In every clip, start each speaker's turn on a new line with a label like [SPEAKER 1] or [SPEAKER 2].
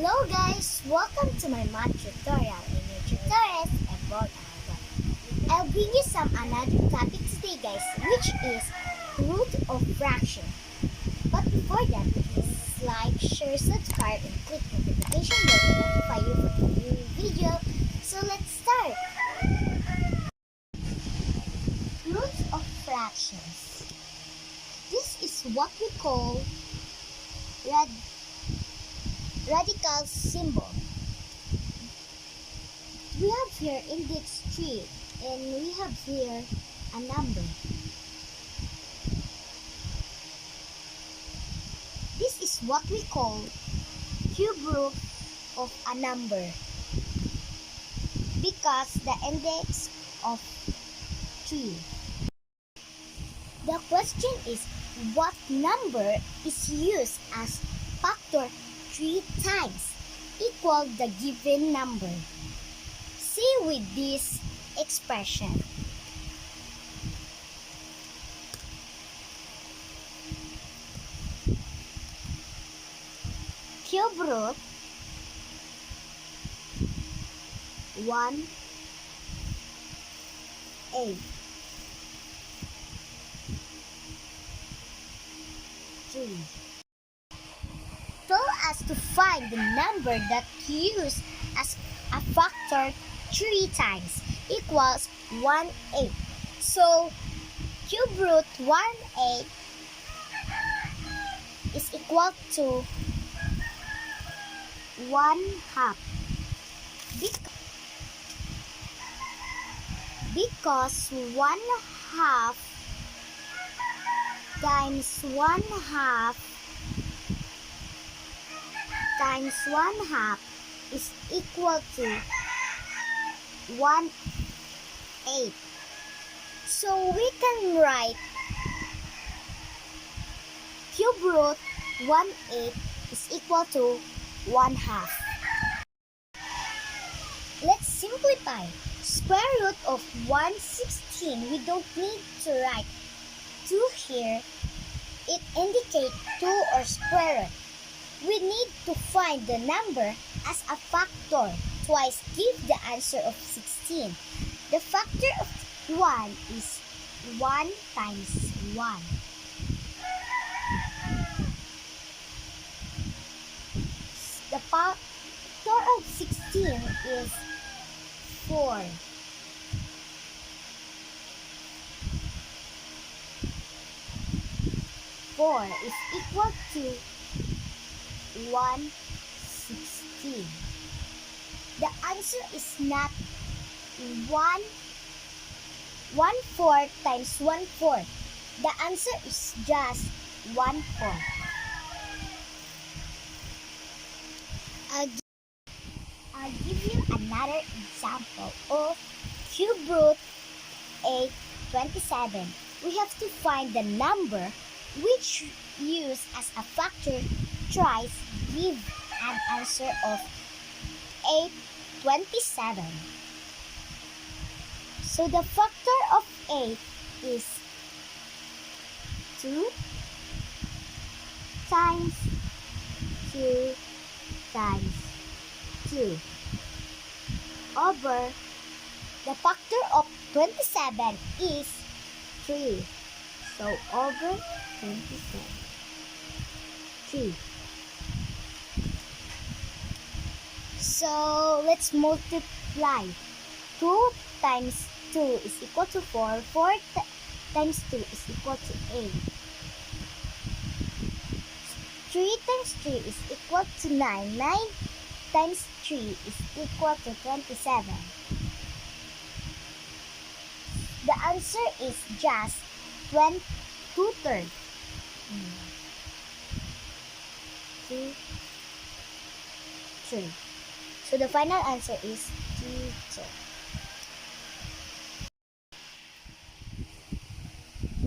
[SPEAKER 1] Hello guys! Welcome to my math tutorial in your tutors about Aragon. I'll bring you some another topic today guys, which is root of fraction. But before that, please like, share, subscribe, and click notification bell to notify you for the new video. So let's start! Root of fractions. This is what we call radical symbol. We have here index 3 and we have here a number. This is what we call cube root of a number because the index of 3. The question is, what number is used as factor 3 times equal the given number? See with this expression. Cube root 1/8. Told us to find the number that used as a factor 3 times equals 1/8. So cube root 1/8 is equal to 1/2 because 1/2 times 1/2 times 1/2 is equal to 1/8. So we can write cube root 1/8 is equal to 1/2. Let's simplify. Square root of 1/16, we don't need to write 2 here. It indicates 2 or square root. We need to find the number as a factor. Twice give the answer of 16. The factor of 1 is 1 times 1. The factor of 16 is 4. Four is equal to 1/16. The answer is not 1/4 times 1/4. The answer is just 1/4. I'll give you another example of cube root 8/27. We have to find the number which used as a factor twice give an answer of 8/27. So the factor of 8 is 2 times 2 times 2 over the factor of 27 is 3. So over 27. 3. So let's multiply. 2 times 2 is equal to 4. 4 times 2 is equal to 8. 3 times 3 is equal to 9. 9 times 3 is equal to 27. The answer is just 2/3. 2/3. So the final answer is 2/3.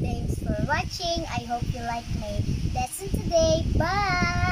[SPEAKER 1] Thanks for watching. I hope you liked my lesson today. Bye!